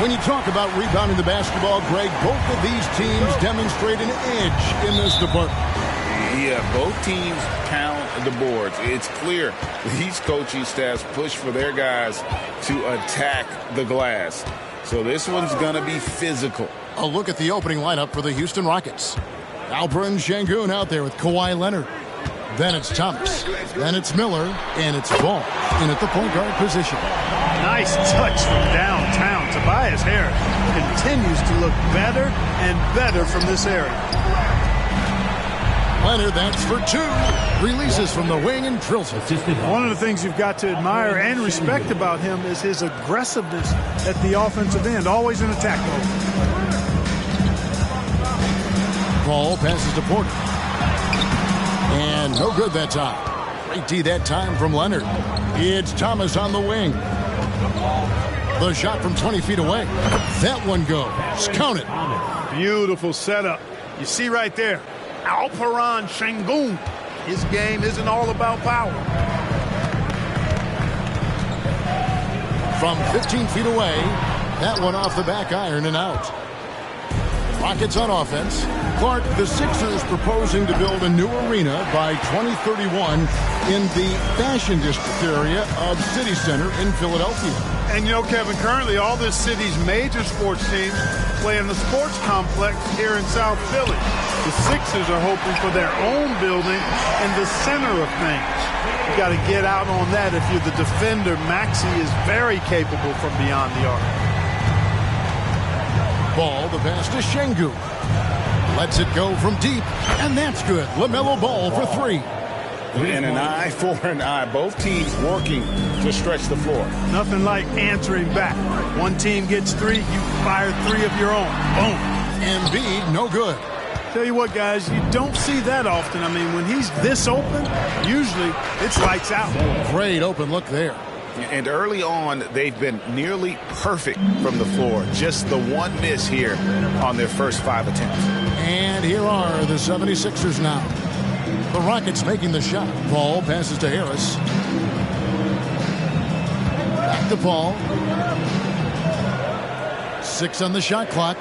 When you talk about rebounding the basketball, Greg, both of these teams demonstrate an edge in this department. Yeah, both teams pound the boards. It's clear these coaching staffs push for their guys to attack the glass. So this one's going to be physical. A look at the opening lineup for the Houston Rockets. Alperen Sengun out there with Kawhi Leonard. Then it's Thomas. Then it's Miller. And it's Ball in at the point guard position. Nice touch from downtown. Tobias Harris continues to look better and better from this area. Leonard, that's for two. Releases from the wing and drills it. One of the things you've got to admire and respect about him is his aggressiveness at the offensive end. Always in attack mode. Ball passes to Porter. And no good that time. Great D that time from Leonard. It's Thomas on the wing. The shot from 20 feet away. That one goes. Count it. Beautiful setup. You see right there, Alperen Sengun. His game isn't all about power. From 15 feet away, that one off the back iron and out. Rockets on offense. Clark, the Sixers proposing to build a new arena by 2031 in the Fashion District area of City Center in Philadelphia. And you know, Kevin, currently all this city's major sports teams play in the sports complex here in South Philly. The Sixers are hoping for their own building in the center of things. You got to get out on that if you're the defender. Maxey is very capable from beyond the arc. Ball, the pass to Sengun. Lets it go from deep, and that's good. LaMelo Ball for three. And an eye for an eye. Both teams working to stretch the floor. Nothing like answering back. One team gets three, you fire three of your own. Boom. Embiid, no good. Tell you what, guys, you don't see that often. I mean, when he's this open, usually it's lights out. Great open look there. And early on, they've been nearly perfect from the floor. Just the one miss here on their first 5 attempts. And here are the 76ers now. The Rockets making the shot. Ball passes to Harris. Back to Paul. 6 on the shot clock.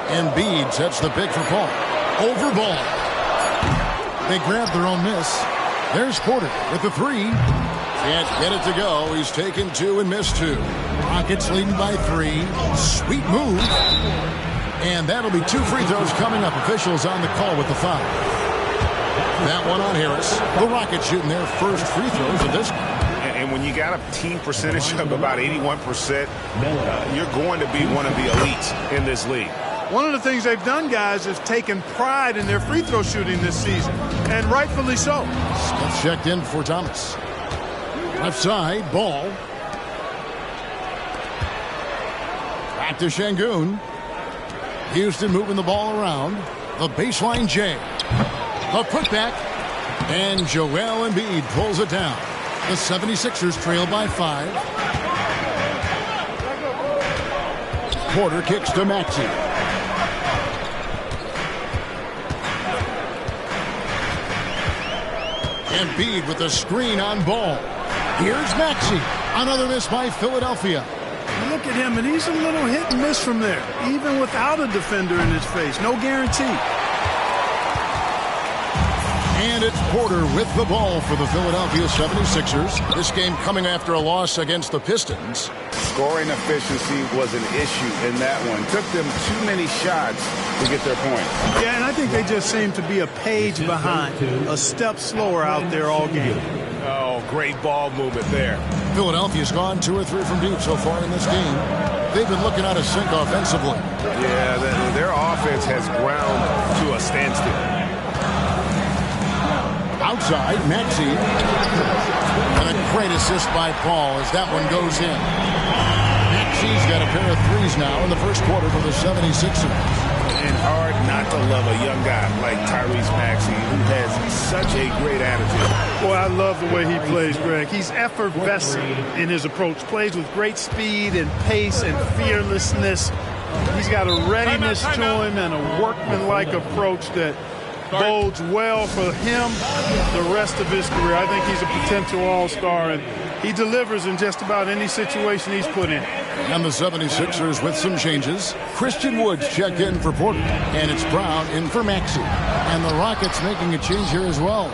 Embiid sets the pick for Paul. Over Ball. They grab their own miss. There's Porter with the three. Can't get it to go. He's taken 2 and missed 2. Rockets leading by 3. Sweet move. And that'll be 2 free throws coming up. Officials on the call with the foul. That one on Harris. The Rockets shooting their first free throws of this one. And when you got a team percentage of about 81%, you're going to be one of the elites in this league. One of the things they've done, guys, is taken pride in their free throw shooting this season, and rightfully so. Smith checked in for Thomas. Left side, Ball. Back to Sengun. Houston moving the ball around. The baseline J. A putback. And Joel Embiid pulls it down. The 76ers trail by 5. Porter kicks to Maxey. Embiid with the screen on Ball. Here's Maxey. Another miss by Philadelphia. Look at him, and he's a little hit and miss from there, even without a defender in his face. No guarantee. And it's Porter with the ball for the Philadelphia 76ers. This game coming after a loss against the Pistons. Scoring efficiency was an issue in that one. Took them too many shots to get their point. Yeah, and I think they just seem to be a page behind, a step slower out there all game. Oh, great ball movement there. Philadelphia's gone 2 or 3 from deep so far in this game. They've been looking out of sync offensively. Yeah, their offense has ground to a standstill. Outside, Maxey. And a great assist by Paul as that one goes in. Maxey's got a pair of threes now in the first quarter for the 76ers. And hard not to love a young guy like Tyrese Maxey, who has such a great attitude. Boy, I love the way he plays, Greg. He's effervescent in his approach. Plays with great speed and pace and fearlessness. He's got a readiness to him and a workmanlike approach that bodes well for him the rest of his career. I think he's a potential all-star, and He delivers in just about any situation he's put in. And the 76ers with some changes. Christian Woods checked in for Porter. And it's Brown in for Maxey. And the Rockets making a change here as well.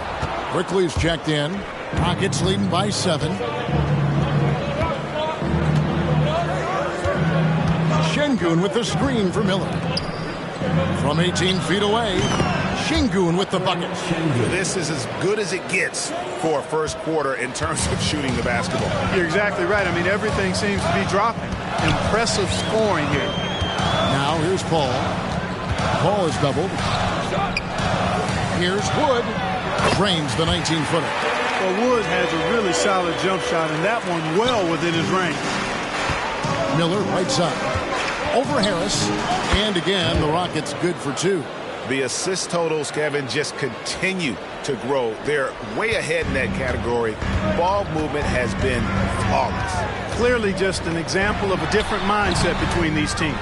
Quickly's checked in. Rockets leading by 7. Şengün with the screen for Miller. From 18 feet away, Şengün with the bucket. This is as good as it gets for a first quarter in terms of shooting the basketball. You're exactly right. I mean, everything seems to be dropping. Impressive scoring here. Now here's Paul. Paul is doubled. Here's Wood. Drains the 19-footer. Well, Wood has a really solid jump shot, and that one well within his range. Miller right side. Over Harris. And again, the Rockets good for 2. The assist totals, Kevin, just continue to grow. They're way ahead in that category. Ball movement has been flawless. Clearly just an example of a different mindset between these teams.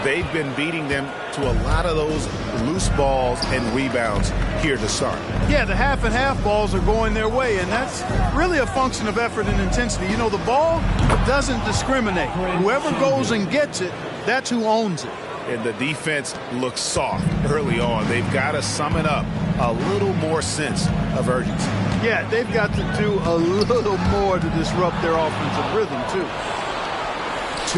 They've been beating them to a lot of those loose balls and rebounds here to start. Yeah, the half and half balls are going their way, and that's really a function of effort and intensity. You know, the ball doesn't discriminate. Whoever goes and gets it, that's who owns it. And the defense looks soft early on. They've got to sum it up a little more sense of urgency. Yeah, they've got to do a little more to disrupt their offensive rhythm, too.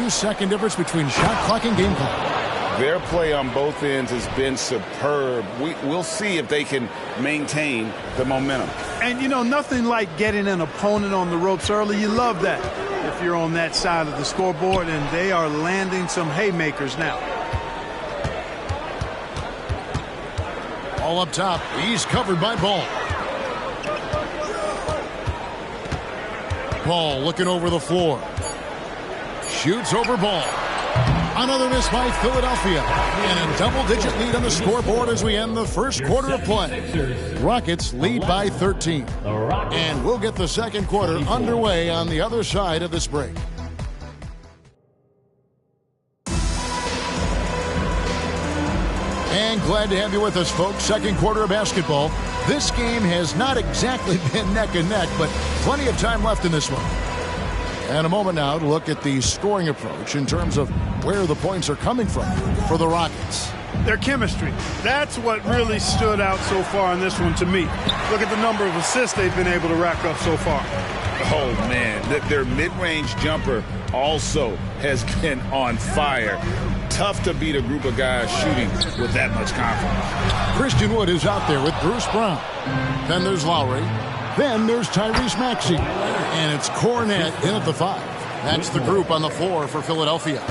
2-second difference between shot clock and game clock. Their play on both ends has been superb. We'll see if they can maintain the momentum. And, you know, nothing like getting an opponent on the ropes early. You love that if you're on that side of the scoreboard, and they are landing some haymakers now. All up top. He's covered by Ball. Ball looking over the floor. Shoots over Ball. Another miss by Philadelphia. And a double-digit lead on the scoreboard as we end the first quarter of play. Rockets lead by 13. And we'll get the second quarter underway on the other side of this break. And glad to have you with us, folks. Second quarter of basketball. This game has not exactly been neck and neck, but plenty of time left in this one. And a moment now to look at the scoring approach in terms of where the points are coming from for the Rockets. Their chemistry. That's what really stood out so far in this one to me. Look at the number of assists they've been able to rack up so far. Oh, man. Their mid-range jumper also has been on fire. Tough to beat a group of guys shooting with that much confidence. Christian Wood is out there with Bruce Brown. Then there's Lowry. Then there's Tyrese Maxey. And it's Kornet in at the 5. That's the group on the floor for Philadelphia.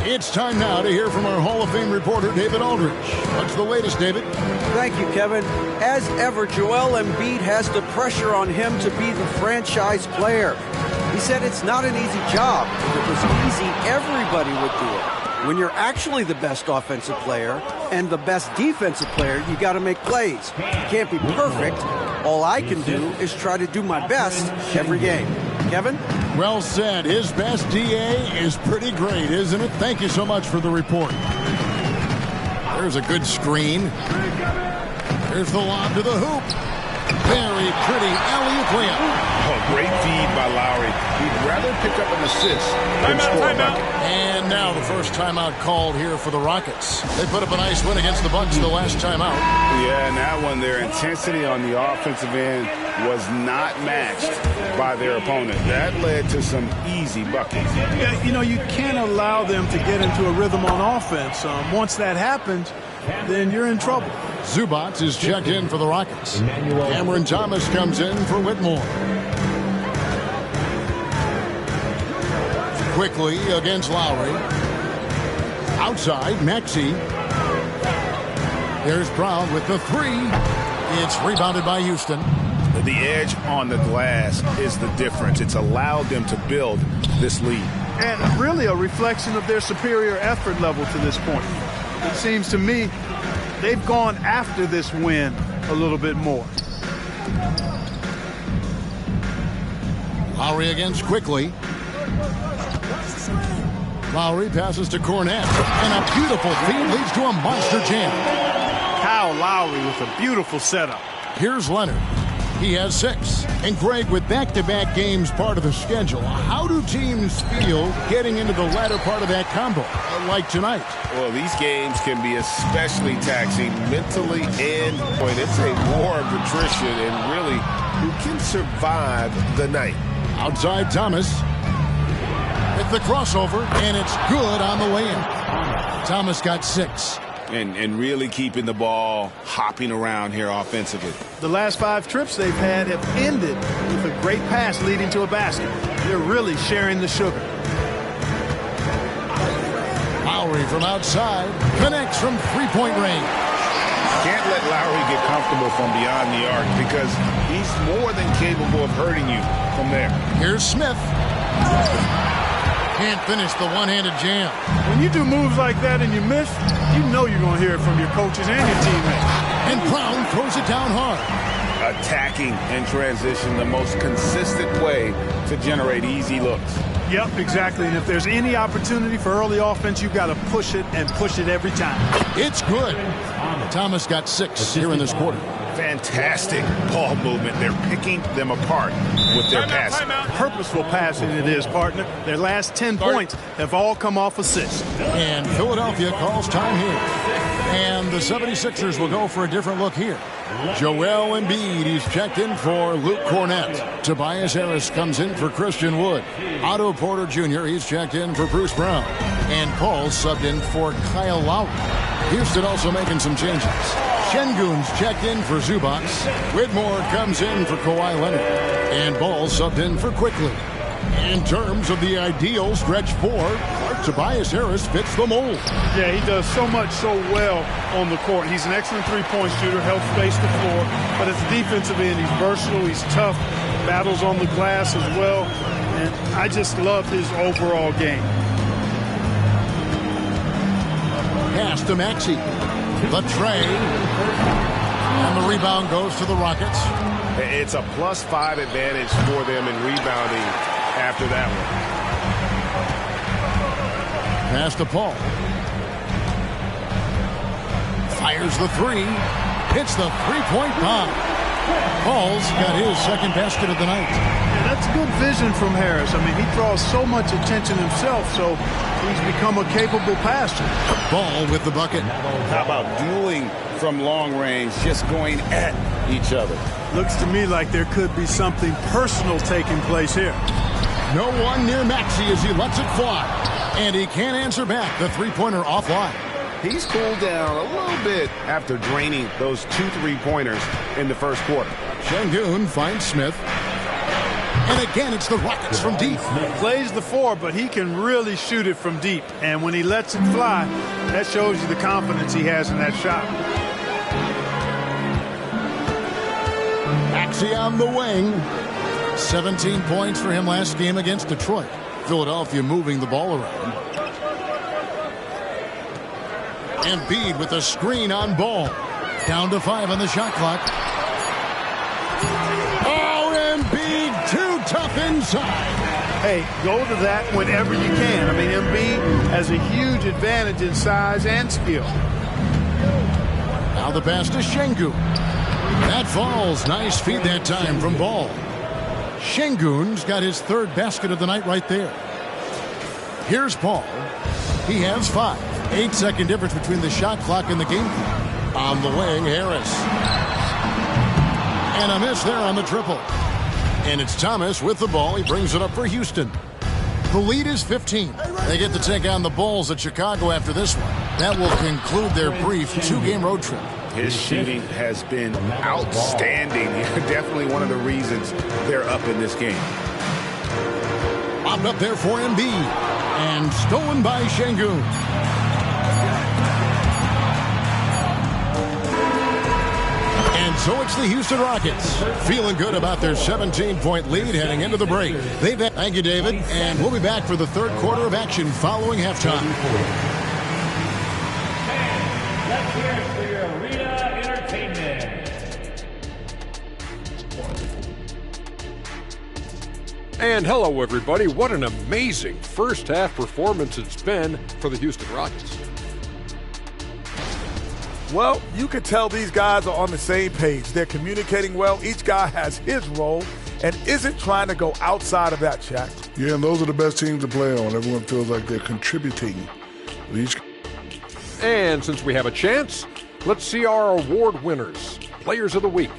It's time now to hear from our Hall of Fame reporter, David Aldridge. What's the latest, David? Thank you, Kevin. As ever, Joel Embiid has the pressure on him to be the franchise player. He said it's not an easy job. If it was easy, everybody would do it. When you're actually the best offensive player and the best defensive player, you got to make plays. You can't be perfect. All I can do is try to do my best every game. Kevin? Well said. His best DA is pretty great, isn't it? Thank you so much for the report. There's a good screen. There's the lob to the hoop. Very pretty alley-oop layup. Oh, great feed by Lowry. He'd rather pick up an assist than score a bucket. And now the first timeout called here for the Rockets. They put up a nice win against the Bucks the last timeout. Yeah, and that one, their intensity on the offensive end was not matched by their opponent. That led to some easy buckets. Yeah, you know, you can't allow them to get into a rhythm on offense. Once that happens, then you're in trouble. Zubac is checked in for the Rockets. Cameron Thomas comes in for Whitmore. Quickly against Lowry. Outside, Maxey. There's Brown with the 3. It's rebounded by Houston. The edge on the glass is the difference. It's allowed them to build this lead. And really a reflection of their superior effort level to this point. It seems to me they've gone after this win a little bit more. Lowry against Quickly. Lowry passes to Kornet. And a beautiful feed leads to a monster jam. Kyle Lowry with a beautiful setup. Here's Leonard. He has 6. And Greg, with back-to-back games part of the schedule, how do teams feel getting into the latter part of that combo, like tonight? Well, these games can be especially taxing mentally and it's a war of attrition and really who can survive the night. Outside Thomas. With the crossover, and it's good on the way in. Thomas got 6. And really keeping the ball hopping around here offensively. The last 5 trips they've had have ended with a great pass leading to a basket. They're really sharing the sugar. Lowry from outside connects from three-point range. Can't let Lowry get comfortable from beyond the arc because he's more than capable of hurting you from there. Here's Smith. Can't finish the one-handed jam. When you do moves like that and you miss, you know you're going to hear it from your coaches and your teammates. And Brown throws it down hard. Attacking in transition, the most consistent way to generate easy looks. Yep, exactly. And if there's any opportunity for early offense, you've got to push it and push it every time. It's good. Thomas got 6 here in this quarter. Fantastic ball movement. They're picking them apart with their passing. Purposeful passing it is, partner. Their last 10 points have all come off assists. And Philadelphia calls time here. And the 76ers will go for a different look here. Joel Embiid, he's checked in for Luke Cornett. Tobias Harris comes in for Christian Wood. Otto Porter Jr., he's checked in for Bruce Brown. And Paul subbed in for Kyle Lowry. Houston also making some changes. Şengün's checked in for Zubac. Whitmore comes in for Kawhi Leonard. And Ball subbed in for Quickly. In terms of the ideal stretch 4, Tobias Harris fits the mold. Yeah, he does so much so well on the court. He's an excellent three-point shooter, helps space the floor. But as a defensive end, he's versatile, he's tough, battles on the glass as well. And I just love his overall game. Pass to Maxey. The tray. And the rebound goes to the Rockets. It's a +5 advantage for them in rebounding after that one. Pass to Paul. Fires the 3. Hits the three-point bomb. Paul's got his second basket of the night. Yeah, that's good vision from Harris. I mean, he draws so much attention himself, so he's become a capable passer. Ball with the bucket. How about dueling from long range, just going at each other? Looks to me like there could be something personal taking place here. No one near Maxey as he lets it fly. And he can't answer back. The three-pointer offline. He's cooled down a little bit after draining those 2 3-pointers in the first quarter. Şengün finds Smith. And again, it's the Rockets from deep. Plays the 4, but he can really shoot it from deep. And when he lets it fly, that shows you the confidence he has in that shot. Maxey on the wing. 17 points for him last game against Detroit. Philadelphia moving the ball around. Embiid with a screen on Ball. Down to 5 on the shot clock. Oh, Embiid too tough inside. Hey, go to that whenever you can. I mean, Embiid has a huge advantage in size and skill. Now the pass to Şengün. That falls. Nice feed that time from Ball. Şengün's got his 3rd basket of the night right there. Here's Paul. He has 5. 8-second difference between the shot clock and the game clock. On the wing, Harris. And a miss there on the triple. And it's Thomas with the ball. He brings it up for Houston. The lead is 15. They get to take on the Bulls at Chicago after this one. That will conclude their brief 2-game road trip. His shooting has been outstanding. Definitely one of the reasons they're up in this game. Bobbed up there for Embiid. And stolen by Şengün. And so it's the Houston Rockets. Feeling good about their 17-point lead heading into the break. Thank you, David. And we'll be back for the 3rd quarter of action following halftime. Let's hear it for your Arena Entertainment. And hello, everybody. What an amazing first-half performance it's been for the Houston Rockets. Well, you can tell these guys are on the same page. They're communicating well. Each guy has his role and isn't trying to go outside of that, Shaq. Yeah, and those are the best teams to play on. Everyone feels like they're contributing with each. And since we have a chance, let's see our award winners, Players of the Week.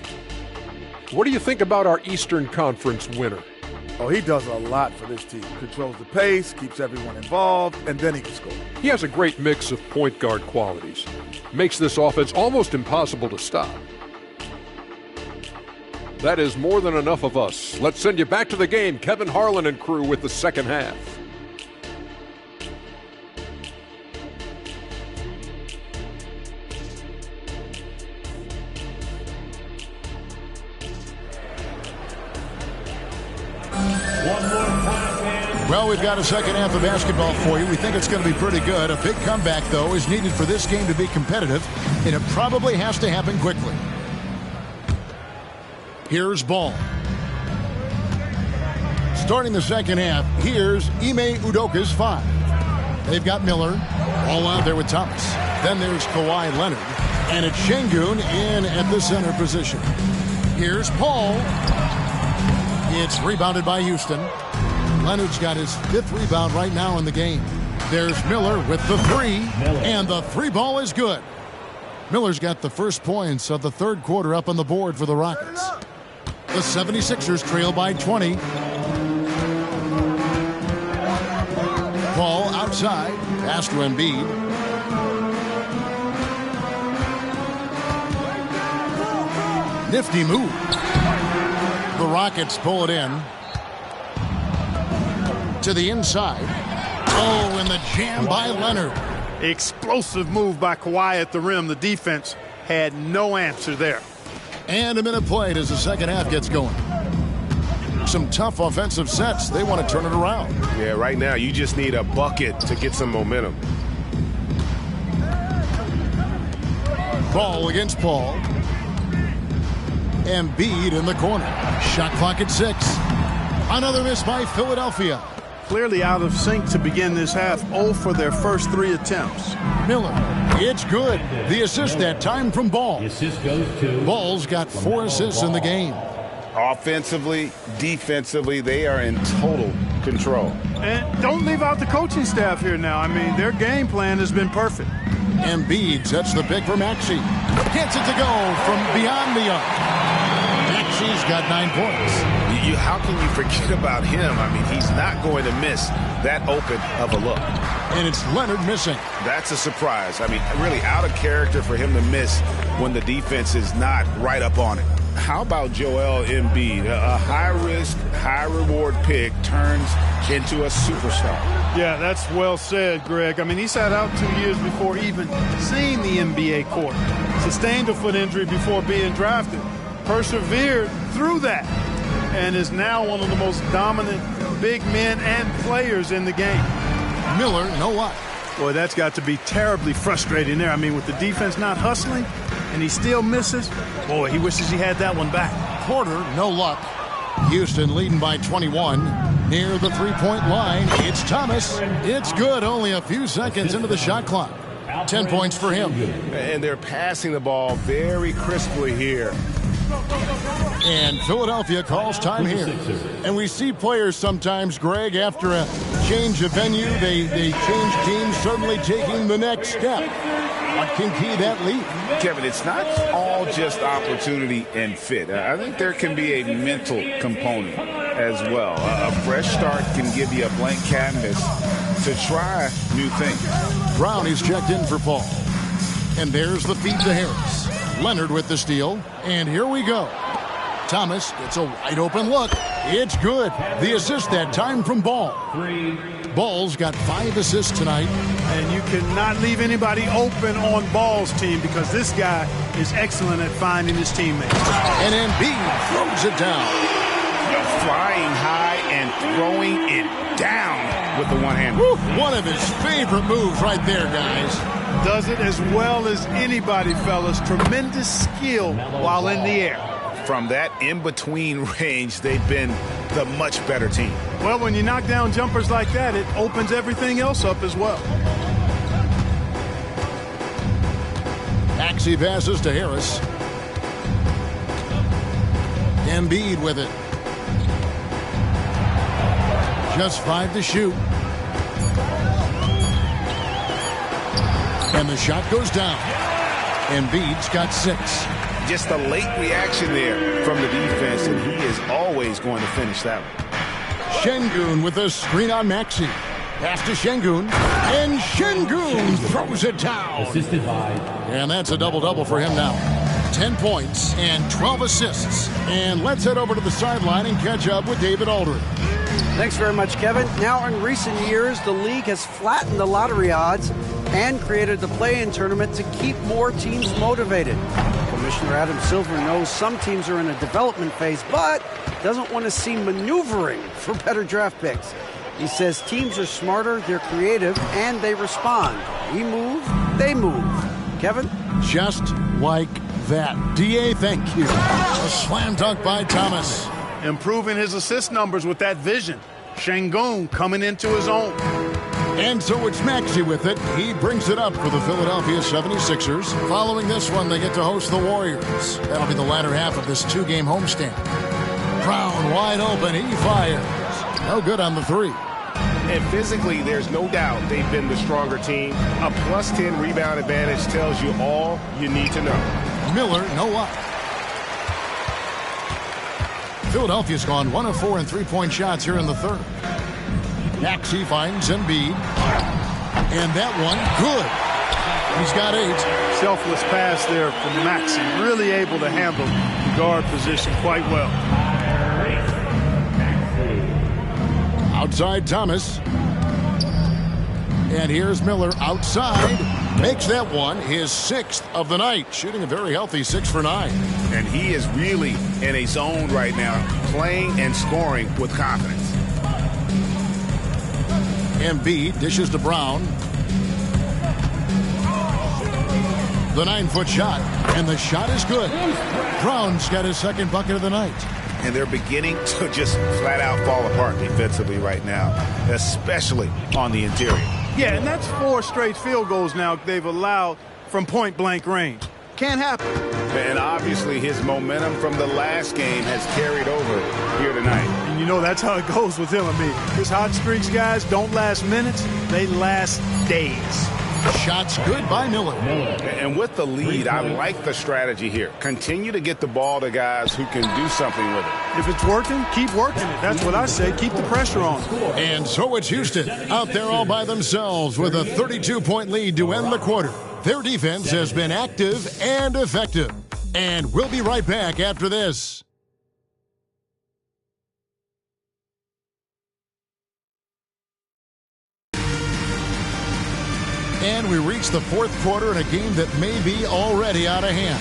What do you think about our Eastern Conference winner? Oh, he does a lot for this team. Controls the pace, keeps everyone involved, and then he can score. He has a great mix of point guard qualities. Makes this offense almost impossible to stop. That is more than enough of us. Let's send you back to the game, Kevin Harlan and crew, with the second half. Well, we've got a second half of basketball for you. We think it's going to be pretty good. A big comeback, though, is needed for this game to be competitive, and it probably has to happen quickly. Here's Ball. Starting the second half, here's Ime Udoka's 5. They've got Miller, all out there with Thomas. Then there's Kawhi Leonard, and it's Şengün in at the center position. Here's Paul. It's rebounded by Houston. Leonard's got his 5th rebound right now in the game. There's Miller with the 3, and the 3 ball is good. Miller's got the first points of the third quarter up on the board for the Rockets. The 76ers trail by 20. Ball outside, pass to Embiid. Nifty move. The Rockets pull it in. To the inside. Oh, and the jam by Leonard. Explosive move by Kawhi at the rim. The defense had no answer there. And a minute played as the second half gets going. Some tough offensive sets. They want to turn it around. Yeah, right now you just need a bucket to get some momentum. Ball against Paul. Embiid in the corner. Shot clock at 6. Another miss by Philadelphia. Clearly out of sync to begin this half. 0 for their first 3 attempts. Miller, it's good. The assist that time from Ball. The assist goes to Ball's got 4 assists in the game. Offensively, defensively, they are in total control. And don't leave out the coaching staff here now. I mean, their game plan has been perfect. Embiid sets the pick for Maxey. Gets it to go from beyond the arc. Maxey's got 9 points. How can you forget about him? I mean, he's not going to miss that open of a look. And it's Leonard missing. That's a surprise. I mean, really out of character for him to miss when the defense is not right up on it. How about Joel Embiid? A high-risk, high-reward pick turns into a superstar. Yeah, that's well said, Greg. I mean, he sat out 2 years before even seeing the NBA court. Sustained a foot injury before being drafted. Persevered through that. And is now one of the most dominant big men and players in the game. Miller, no luck. Boy, that's got to be terribly frustrating there. I mean, with the defense not hustling and he still misses, boy, he wishes he had that one back. Porter, no luck. Houston leading by 21. Near the three-point line, it's Thomas. It's good, only a few seconds into the shot clock. 10 points for him. And they're passing the ball very crisply here. And Philadelphia calls time here. And we see players sometimes, Greg, after a change of venue, they change teams, certainly taking the next step. What can key that lead? Kevin, it's not all just opportunity and fit. I think there can be a mental component as well. A fresh start can give you a blank canvas to try new things. Brown is checked in for Paul. And there's the feed to Harris. Leonard with the steal. And here we go. Thomas gets a wide open look. It's good. The assist that time from Ball. Ball's got 5 assists tonight. And you cannot leave anybody open on Ball's team because this guy is excellent at finding his teammates. And Embiid throws it down. Flying high and throwing it down with the one hand. One of his favorite moves right there, guys. Does it as well as anybody, fellas. Tremendous skill while in the air. From that in-between range, they've been the much better team. Well, when you knock down jumpers like that, it opens everything else up as well. Maxey passes to Harris. Embiid with it. Just 5 to shoot. And the shot goes down. Embiid's got 6. Just a late reaction there from the defense, and he is always going to finish that one. Şengün with a screen on Maxey. Pass to Şengün, and Şengün throws it down. Assisted by. And that's a double-double for him now. 10 points and 12 assists. And let's head over to the sideline and catch up with David Aldridge. Thanks very much, Kevin. Now, in recent years, the league has flattened the lottery odds and created the play-in tournament to keep more teams motivated. Commissioner Adam Silver knows some teams are in a development phase, but doesn't want to see maneuvering for better draft picks. He says teams are smarter, they're creative, and they respond. We move, they move. Kevin? Just like that. D.A., thank you. A slam dunk by Thomas. Improving his assist numbers with that vision. Şengün coming into his own. And so it's Maxey with it. He brings it up for the Philadelphia 76ers. Following this one, they get to host the Warriors. That'll be the latter half of this 2-game homestand. Brown wide open. He fires. No good on the 3. And physically, there's no doubt they've been the stronger team. A plus 10 rebound advantage tells you all you need to know. Miller, no up. Philadelphia's gone 1 of 4 in 3-point shots here in the 3rd. Maxey finds Embiid. And that one, good. He's got 8. Selfless pass there from Maxey. Really able to handle the guard position quite well. Outside Thomas. And here's Miller outside. Makes that one his 6th of the night. Shooting a very healthy 6 for 9. And he is really in a zone right now, playing and scoring with confidence. Embiid dishes to Brown. The 9-foot shot. And the shot is good. Brown's got his 2nd bucket of the night. And they're beginning to just flat out fall apart defensively right now, especially on the interior. Yeah, and that's 4 straight field goals now they've allowed from point-blank range. Can't happen. And obviously his momentum from the last game has carried over here tonight. And you know that's how it goes with him. I mean, his hot streaks, guys, don't last minutes. They last days. Shots good by Miller. And with the lead, I like the strategy here. Continue to get the ball to guys who can do something with it. If it's working, keep working it. That's what I say. Keep the pressure on. And so it's Houston out there all by themselves with a 32-point lead to end the quarter. Their defense has been active and effective. And we'll be right back after this. And we reach the 4th quarter in a game that may be already out of hand.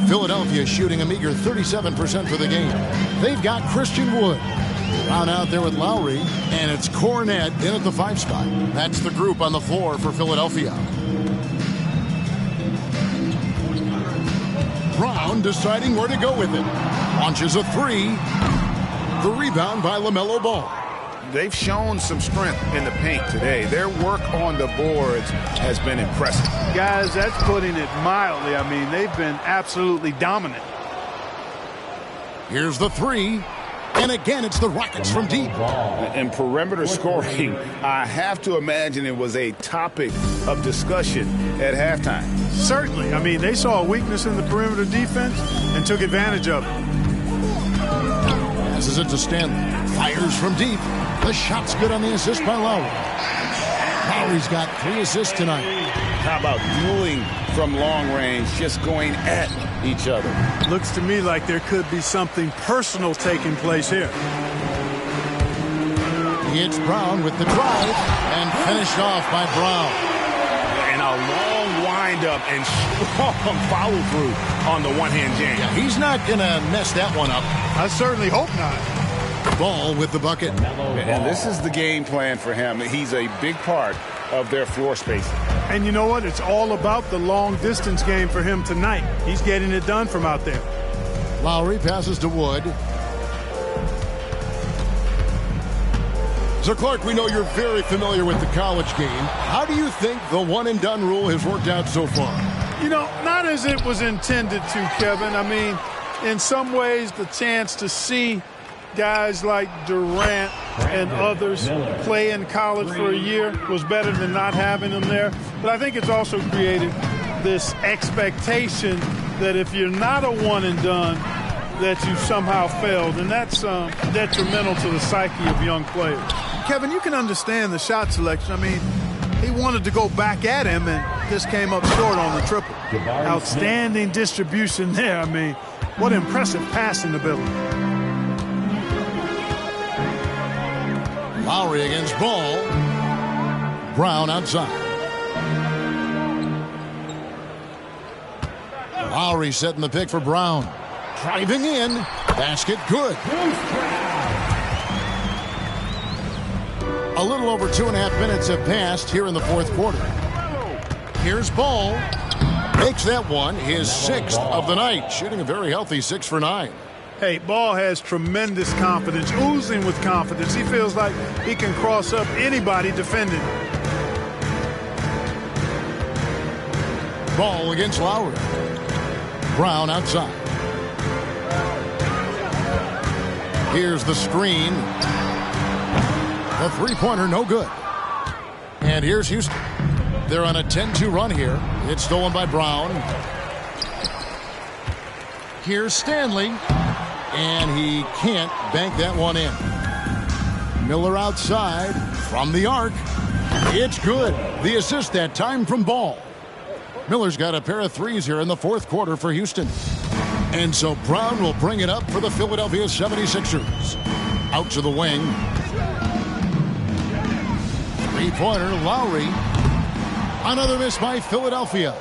Philadelphia shooting a meager 37% for the game. They've got Christian Wood. Brown out there with Lowry, and it's Kornet in at the 5 spot. That's the group on the floor for Philadelphia. Brown deciding where to go with it. Launches a 3. The rebound by LaMelo Ball. They've shown some strength in the paint today. Their work on the boards has been impressive. Guys, that's putting it mildly. I mean, they've been absolutely dominant. Here's the 3. And again, it's the Rockets from deep. And perimeter scoring, I have to imagine it was a topic of discussion at halftime. Certainly. I mean, they saw a weakness in the perimeter defense and took advantage of it. Passes it to Stanley. Fires from deep. The shot's good on the assist by Lowry. Lowry's got 3 assists tonight. How about dueling from long range, just going at each other? Looks to me like there could be something personal taking place here. It's Brown with the drive and finished off by Brown. And a long windup and strong follow through on the one-hand jam. Yeah, he's not going to mess that one up. I certainly hope not. Ball with the bucket. And this is the game plan for him. He's a big part of their floor spacing. And you know what? It's all about the long-distance game for him tonight. He's getting it done from out there. Lowry passes to Wood. So, Clark, we know you're very familiar with the college game. How do you think the one-and-done rule has worked out so far? You know, not as it was intended to, Kevin. I mean, in some ways, the chance to see guys like Durant and others play in college for a year was better than not having them there. But I think it's also created this expectation that if you're not a one-and-done, that you somehow failed, and that's detrimental to the psyche of young players. Kevin, you can understand the shot selection. I mean, he wanted to go back at him, and just came up short on the triple. Outstanding distribution there. I mean, what impressive passing ability. Lowry against Ball. Brown outside. Lowry setting the pick for Brown. Driving in. Basket good. A little over 2.5 minutes have passed here in the fourth quarter. Here's Ball. Makes that one his 6th of the night. Shooting a very healthy 6 for 9. Hey, Ball has tremendous confidence, oozing with confidence. He feels like he can cross up anybody defending. Ball against Lowry. Brown outside. Here's the screen. The three-pointer, no good. And here's Houston. They're on a 10-2 run here. It's stolen by Brown. Here's Stanley. And he can't bank that one in. Miller outside from the arc. It's good. The assist that time from Ball. Miller's got a pair of threes here in the fourth quarter for Houston. And so Brown will bring it up for the Philadelphia 76ers. Out to the wing. Three-pointer, Lowry. Another miss by Philadelphia.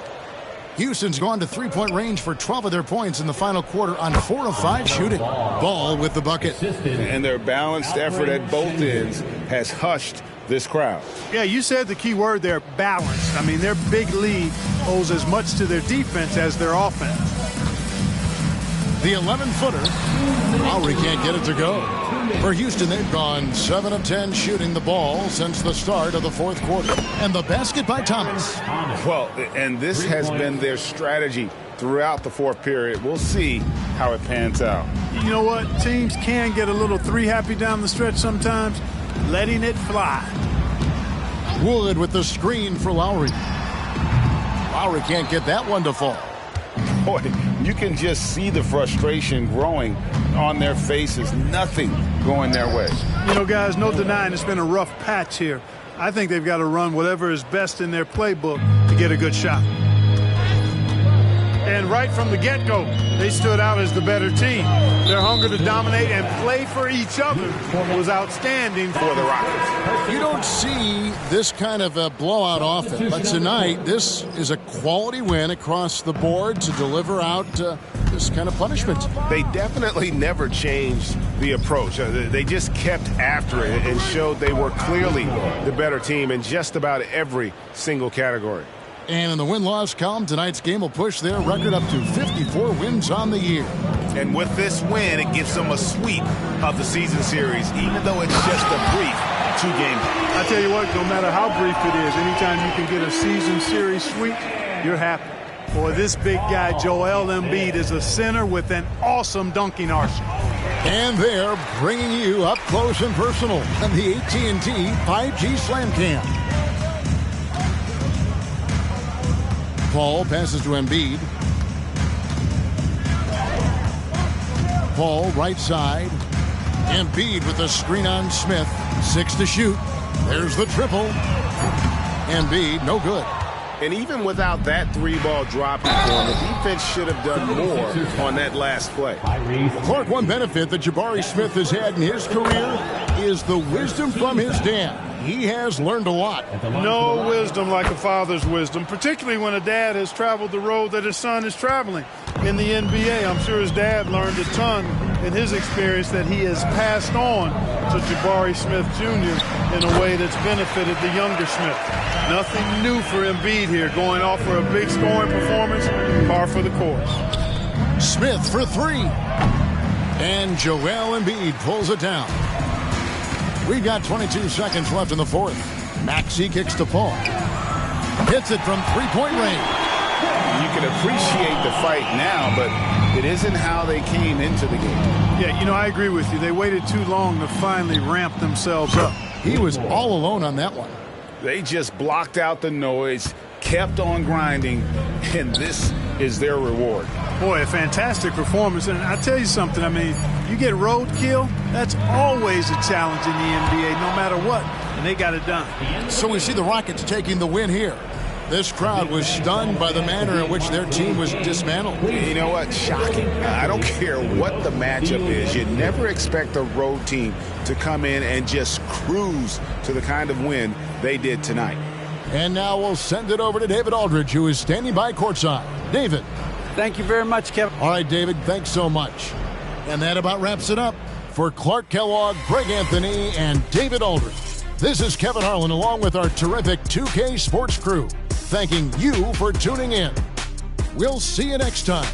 Houston's gone to three-point range for 12 of their points in the final quarter on 4 of 5 shooting. Ball with the bucket. And their balanced effort at both ends has hushed this crowd. Yeah, you said the key word there, balanced. I mean, their big lead owes as much to their defense as their offense. The 11-footer. Lowry can't get it to go. For Houston, they've gone 7 of 10 shooting the ball since the start of the fourth quarter. And the basket by Thomas. Well, and this has been their strategy throughout the fourth period. We'll see how it pans out. You know what? Teams can get a little three-happy down the stretch sometimes. Letting it fly. Wood with the screen for Lowry. Lowry can't get that one to fall. Boy, you can just see the frustration growing on their faces. Nothing going their way. You know, guys, no denying it's been a rough patch here. I think they've got to run whatever is best in their playbook to get a good shot. And right from the get-go, they stood out as the better team. Their hunger to dominate and play for each other was outstanding for the Rockets. You don't see this kind of a blowout often, but tonight this is a quality win across the board to deliver out this kind of punishment. They definitely never changed the approach. They just kept after it and showed they were clearly the better team in just about every single category. And in the win-loss column, tonight's game will push their record up to 54 wins on the year. And with this win, it gives them a sweep of the season series, even though it's just a brief 2-game. I tell you what, no matter how brief it is, anytime you can get a season series sweep, you're happy. Boy, this big guy, Joel Embiid, is a center with an awesome dunking arsenal. And they're bringing you up close and personal on the AT&T 5G Slam Cam. Paul passes to Embiid. Paul right side. Embiid with the screen on Smith. 6 to shoot. There's the triple. Embiid, no good. And even without that 3-ball dropping for him, the defense should have done more on that last play. Clark, one benefit that Jabari Smith has had in his career is the wisdom from his dad. He has learned a lot. No wisdom like a father's wisdom, particularly when a dad has traveled the road that his son is traveling. In the NBA, I'm sure his dad learned a ton in his experience that he has passed on to Jabari Smith Jr. in a way that's benefited the younger Smith. Nothing new for Embiid here, going off for a big scoring performance, par for the course. Smith for 3. And Joel Embiid pulls it down. We've got 22 seconds left in the fourth. Maxey kicks to Paul. Hits it from three-point range. You can appreciate the fight now, but it isn't how they came into the game. Yeah, I agree with you. They waited too long to finally ramp themselves up. He was all alone on that one. They just blocked out the noise, kept on grinding, and this is their reward. Boy, a fantastic performance. And I tell you something, you get roadkill, that's always a challenge in the NBA, no matter what. And they got it done. So we see the Rockets taking the win here. This crowd was stunned by the manner in which their team was dismantled. You know what? Shocking. I don't care what the matchup is. You never expect a road team to come in and just cruise to the kind of win they did tonight. And now we'll send it over to David Aldridge, who is standing by courtside. David. Thank you very much, Kevin. All right, David, thanks so much. And that about wraps it up. For Clark Kellogg, Greg Anthony, and David Aldridge, this is Kevin Harlan along with our terrific 2K Sports crew, thanking you for tuning in. We'll see you next time.